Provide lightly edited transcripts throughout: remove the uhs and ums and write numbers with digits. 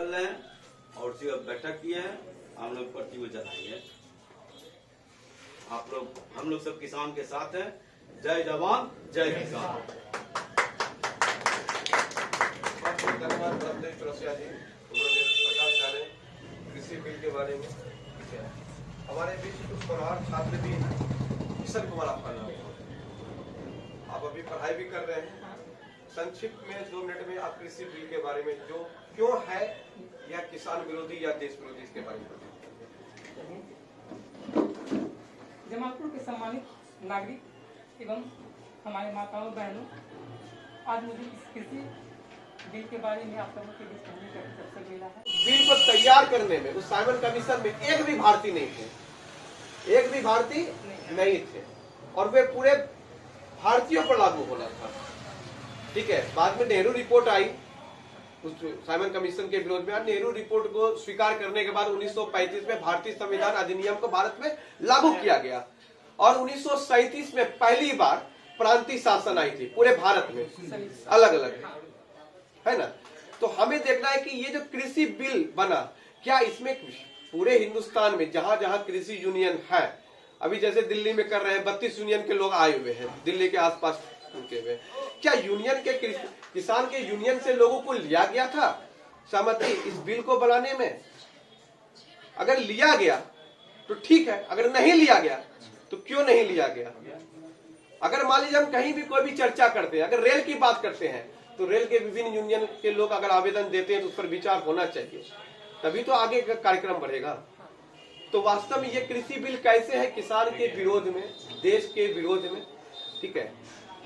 चल रहे हैं और उसी का बैठक किए हैं। हम लोग पर्ची में चलाएंगे। आप लोग, हम लोग सब किसान के साथ हैं। जय जवान जय किसान। धन्यवाद बलदेव चौरसिया जी, उन्होंने प्रकाश डाले कृषि बिल के बारे में। हमारे बीच कुछ प्रभार छात्र भी किशन कुमार आपका नाम है, आप अभी पढ़ाई भी कर रहे हैं। संक्षिप्त में 2 मिनट में आप कृषि बिल के बारे में, जो क्यों है या किसान विरोधी या देश विरोधी, इसके बारे में जमालपुर के सम्मानित नागरिक एवं हमारे माताओं बहनों, आज मुझे इस कृषि बिल के बारे में आप लोगों के बीच कहने का अवसर मिला है। बिल को तैयार करने में उस साइमन कमीशन में एक भी भारतीय नहीं थे, एक भी भारतीय नहीं थे, और वे पूरे भारतीयों पर लागू होना था। ठीक है, बाद में नेहरू रिपोर्ट आई उस साइमन कमीशन के विरोध में। नेहरू रिपोर्ट को स्वीकार करने के बाद 1935 में भारतीय संविधान अधिनियम को भारत में लागू किया गया और 1937 में पहली बार प्रांतीय शासन आई थी पूरे भारत में, अलग अलग, है ना। तो हमें देखना है कि ये जो कृषि बिल बना, क्या इसमें पूरे हिंदुस्तान में जहां जहां कृषि यूनियन है, अभी जैसे दिल्ली में कर रहे हैं, 32 यूनियन के लोग आए हुए हैं दिल्ली के आसपास उनके में, क्या यूनियन के किसान के यूनियन से लोगों को लिया गया था सहमति इस बिल को बनाने में? अगर लिया गया तो ठीक है, अगर नहीं लिया गया तो क्यों नहीं लिया गया? अगर मान लीजिए हम कहीं भी कोई भी चर्चा करते हैं, अगर रेल की बात करते हैं, तो रेल के विभिन्न यूनियन के लोग अगर आवेदन देते हैं तो उस पर विचार होना चाहिए, तभी तो आगे का कार्यक्रम बढ़ेगा। तो वास्तव में ये कृषि बिल कैसे है किसान के विरोध में, देश के विरोध में? ठीक है,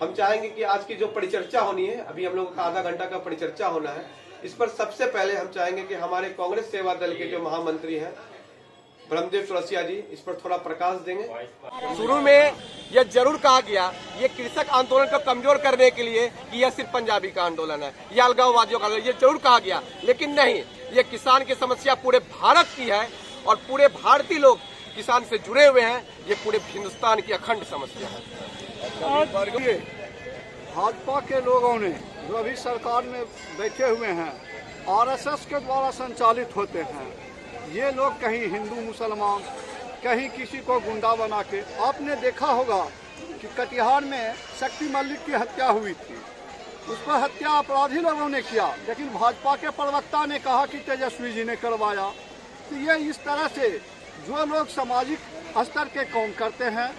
हम चाहेंगे कि आज की जो परिचर्चा होनी है, अभी हम लोगों का आधा घंटा का परिचर्चा होना है, इस पर सबसे पहले हम चाहेंगे कि हमारे कांग्रेस सेवा दल के जो महामंत्री हैं बलदेव चौरसिया जी इस पर थोड़ा प्रकाश देंगे। शुरू में यह जरूर कहा गया ये कृषक आंदोलन को कमजोर करने के लिए कि यह सिर्फ पंजाबी का आंदोलन है, यह अलगाववादियों का, ये जरूर कहा गया, लेकिन नहीं, ये किसान की समस्या पूरे भारत की है और पूरे भारतीय लोग किसान से जुड़े हुए हैं। ये पूरे हिंदुस्तान की अखंड समस्या है। भाजपा के लोगों ने जो अभी सरकार में बैठे हुए हैं, आरएसएस के द्वारा संचालित होते हैं। ये लोग कहीं हिंदू मुसलमान, कहीं किसी को गुंडा बना के, आपने देखा होगा कि कटिहार में शक्ति मलिक की हत्या हुई थी, उस पर हत्या अपराधी लोगों ने किया, लेकिन भाजपा के प्रवक्ता ने कहा कि तेजस्वी जी ने करवाया। तो ये इस तरह से जो लोग सामाजिक स्तर के काम करते हैं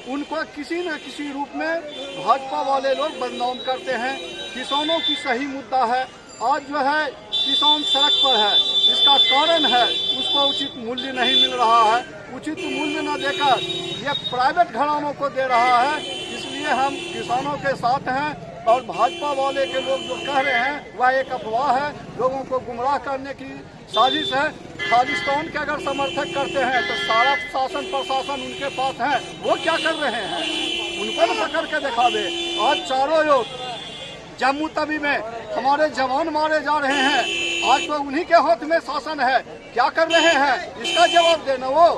उनको किसी न किसी रूप में भाजपा वाले लोग बदनाम करते हैं। किसानों की सही मुद्दा है, आज जो है किसान सड़क पर है, इसका कारण है उसको उचित मूल्य नहीं मिल रहा है, उचित मूल्य न देकर ये प्राइवेट घरानों को दे रहा है। इसलिए हम किसानों के साथ हैं और भाजपा वाले के लोग जो कह रहे हैं वह एक अफवाह है, लोगों को गुमराह करने की साजिश है। खालिस्तान के अगर समर्थक करते हैं तो सारा शासन प्रशासन उनके पास है, वो क्या कर रहे हैं उनको तो पकड़ के दिखा दे। आज चारों ओर जम्मू तवी में हमारे जवान मारे जा रहे हैं, आज तो उन्हीं के हाथ में शासन है, क्या कर रहे हैं इसका जवाब देना वो।